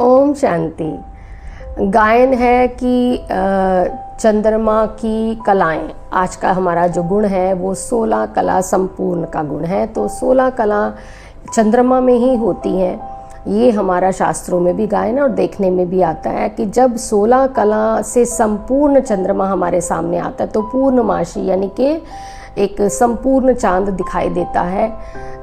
ओम शांति। गायन है कि चंद्रमा की कलाएं। आज का हमारा जो गुण है वो 16 कला संपूर्ण का गुण है। तो 16 कला चंद्रमा में ही होती हैं। ये हमारा शास्त्रों में भी गायन और देखने में भी आता है कि जब 16 कला से संपूर्ण चंद्रमा हमारे सामने आता है तो पूर्णमासी यानी कि एक संपूर्ण चांद दिखाई देता है,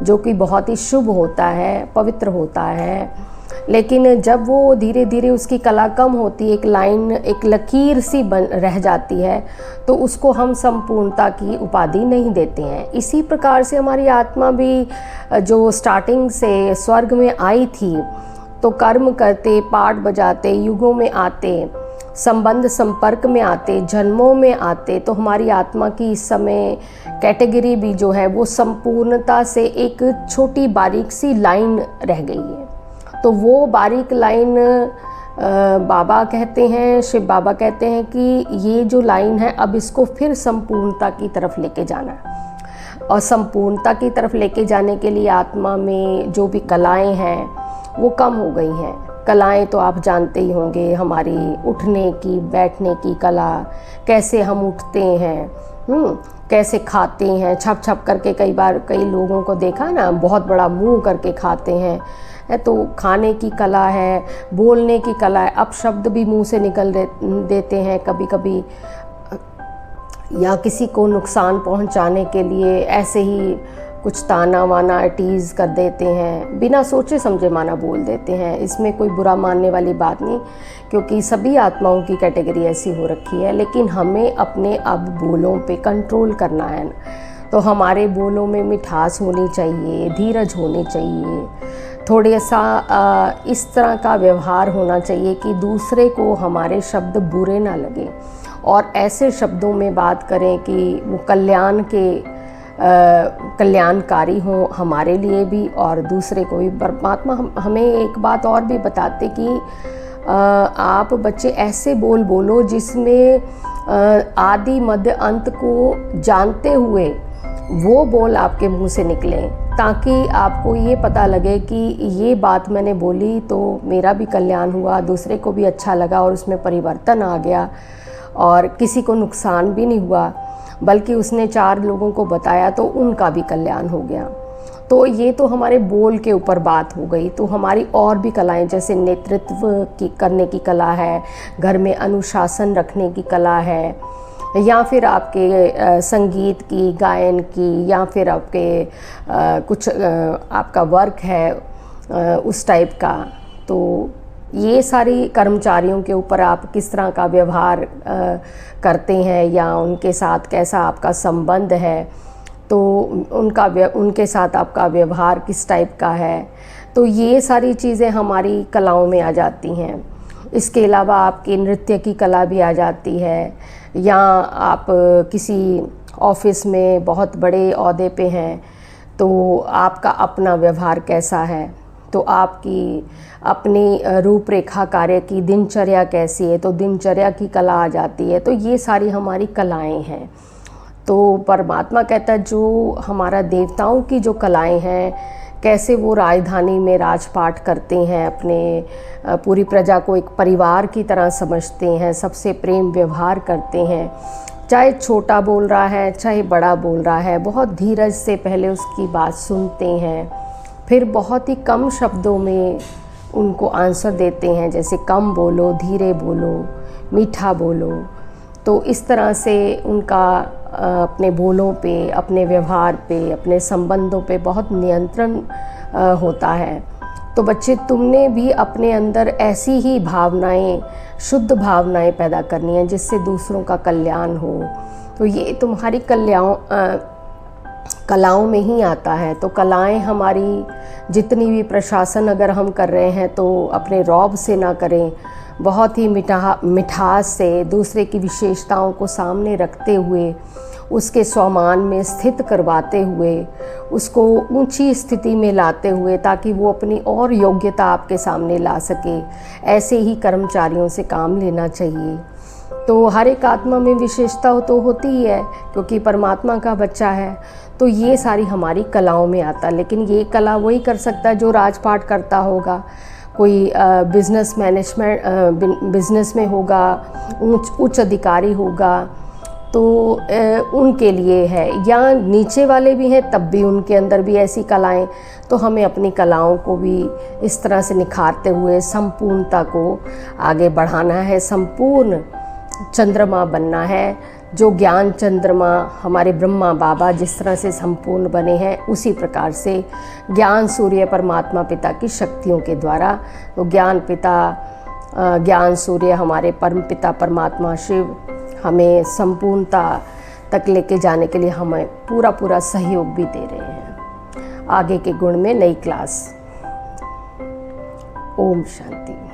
जो कि बहुत ही शुभ होता है, पवित्र होता है। लेकिन जब वो धीरे धीरे उसकी कला कम होती है, एक लाइन, एक लकीर सी बन रह जाती है, तो उसको हम संपूर्णता की उपाधि नहीं देते हैं। इसी प्रकार से हमारी आत्मा भी जो स्टार्टिंग से स्वर्ग में आई थी, तो कर्म करते, पाठ बजाते, युगों में आते, संबंध संपर्क में आते, जन्मों में आते, तो हमारी आत्मा की इस समय कैटेगरी भी जो है वो संपूर्णता से एक छोटी बारीक सी लाइन रह गई है। तो वो बारीक लाइन बाबा कहते हैं, शिव बाबा कहते हैं कि ये जो लाइन है अब इसको फिर संपूर्णता की तरफ लेके जाना है। और संपूर्णता की तरफ लेके जाने के लिए आत्मा में जो भी कलाएं हैं वो कम हो गई हैं। कलाएं तो आप जानते ही होंगे, हमारी उठने की, बैठने की कला, कैसे हम उठते हैं, कैसे खाते हैं, छप छप करके। कई बार कई लोगों को देखा ना, बहुत बड़ा मुंह करके खाते हैं। तो खाने की कला है, बोलने की कला है, अपशब्द भी मुंह से निकल देते हैं कभी कभी, या किसी को नुकसान पहुंचाने के लिए ऐसे ही कुछ ताना वाना टीज़ कर देते हैं, बिना सोचे समझे माना बोल देते हैं। इसमें कोई बुरा मानने वाली बात नहीं, क्योंकि सभी आत्माओं की कैटेगरी ऐसी हो रखी है। लेकिन हमें अपने अब बोलों पे कंट्रोल करना है। तो हमारे बोलों में मिठास होनी चाहिए, धीरज होनी चाहिए, थोड़ा सा इस तरह का व्यवहार होना चाहिए कि दूसरे को हमारे शब्द बुरे ना लगे, और ऐसे शब्दों में बात करें कि वो कल्याणकारी हो हमारे लिए भी और दूसरे को भी। परमात्मा हमें एक बात और भी बताते कि आप बच्चे ऐसे बोलो जिसमें आदि मध्य अंत को जानते हुए वो बोल आपके मुंह से निकलें, ताकि आपको ये पता लगे कि ये बात मैंने बोली तो मेरा भी कल्याण हुआ, दूसरे को भी अच्छा लगा और उसमें परिवर्तन आ गया, और किसी को नुकसान भी नहीं हुआ, बल्कि उसने 4 लोगों को बताया तो उनका भी कल्याण हो गया। तो ये तो हमारे बोल के ऊपर बात हो गई। तो हमारी और भी कलाएं, जैसे नेतृत्व की करने की कला है, घर में अनुशासन रखने की कला है, या फिर आपके संगीत की, गायन की, या फिर आपके कुछ आपका वर्क है उस टाइप का। तो ये सारी कर्मचारियों के ऊपर आप किस तरह का व्यवहार करते हैं, या उनके साथ कैसा आपका संबंध है, तो उनके साथ आपका व्यवहार किस टाइप का है, तो ये सारी चीज़ें हमारी कलाओं में आ जाती हैं। इसके अलावा आपकी नृत्य की कला भी आ जाती है, या आप किसी ऑफिस में बहुत बड़े ओहदे पे हैं तो आपका अपना व्यवहार कैसा है, तो आपकी अपनी रूपरेखा कार्य की दिनचर्या कैसी है, तो दिनचर्या की कला आ जाती है। तो ये सारी हमारी कलाएं हैं। तो परमात्मा कहता है जो हमारा देवताओं की जो कलाएं हैं, कैसे वो राजधानी में राजपाट करते हैं, अपने पूरी प्रजा को एक परिवार की तरह समझते हैं, सबसे प्रेम व्यवहार करते हैं, चाहे छोटा बोल रहा है चाहे बड़ा बोल रहा है, बहुत धीरज से पहले उसकी बात सुनते हैं, फिर बहुत ही कम शब्दों में उनको आंसर देते हैं, जैसे कम बोलो, धीरे बोलो, मीठा बोलो। तो इस तरह से उनका अपने बोलों पे, अपने व्यवहार पे, अपने संबंधों पे बहुत नियंत्रण होता है। तो बच्चे, तुमने भी अपने अंदर ऐसी ही भावनाएं, शुद्ध भावनाएं पैदा करनी है जिससे दूसरों का कल्याण हो। तो ये तुम्हारी कलाओं में ही आता है। तो कलाएं हमारी जितनी भी प्रशासन अगर हम कर रहे हैं तो अपने रौब से ना करें, बहुत ही मिठास से, दूसरे की विशेषताओं को सामने रखते हुए, उसके स्वमान में स्थित करवाते हुए, उसको ऊंची स्थिति में लाते हुए, ताकि वो अपनी और योग्यता आपके सामने ला सके। ऐसे ही कर्मचारियों से काम लेना चाहिए। तो हर एक आत्मा में विशेषता तो होती ही है, क्योंकि परमात्मा का बच्चा है। तो ये सारी हमारी कलाओं में आता है। लेकिन ये कला वही कर सकता है जो राजपाट करता होगा। कोई बिजनेस मैनेजमेंट बिजनेस में होगा, उच्च अधिकारी होगा, तो उनके लिए है, या नीचे वाले भी हैं तब भी उनके अंदर भी ऐसी कलाएं, तो हमें अपनी कलाओं को भी इस तरह से निखारते हुए संपूर्णता को आगे बढ़ाना है, संपूर्ण चंद्रमा बनना है। जो ज्ञान चंद्रमा हमारे ब्रह्मा बाबा जिस तरह से संपूर्ण बने हैं, उसी प्रकार से ज्ञान सूर्य परमात्मा पिता की शक्तियों के द्वारा, तो ज्ञान सूर्य हमारे परम पिता परमात्मा शिव हमें संपूर्णता तक लेके जाने के लिए हमें पूरा सहयोग भी दे रहे हैं। आगे के गुण में नई क्लास। ओम शांति।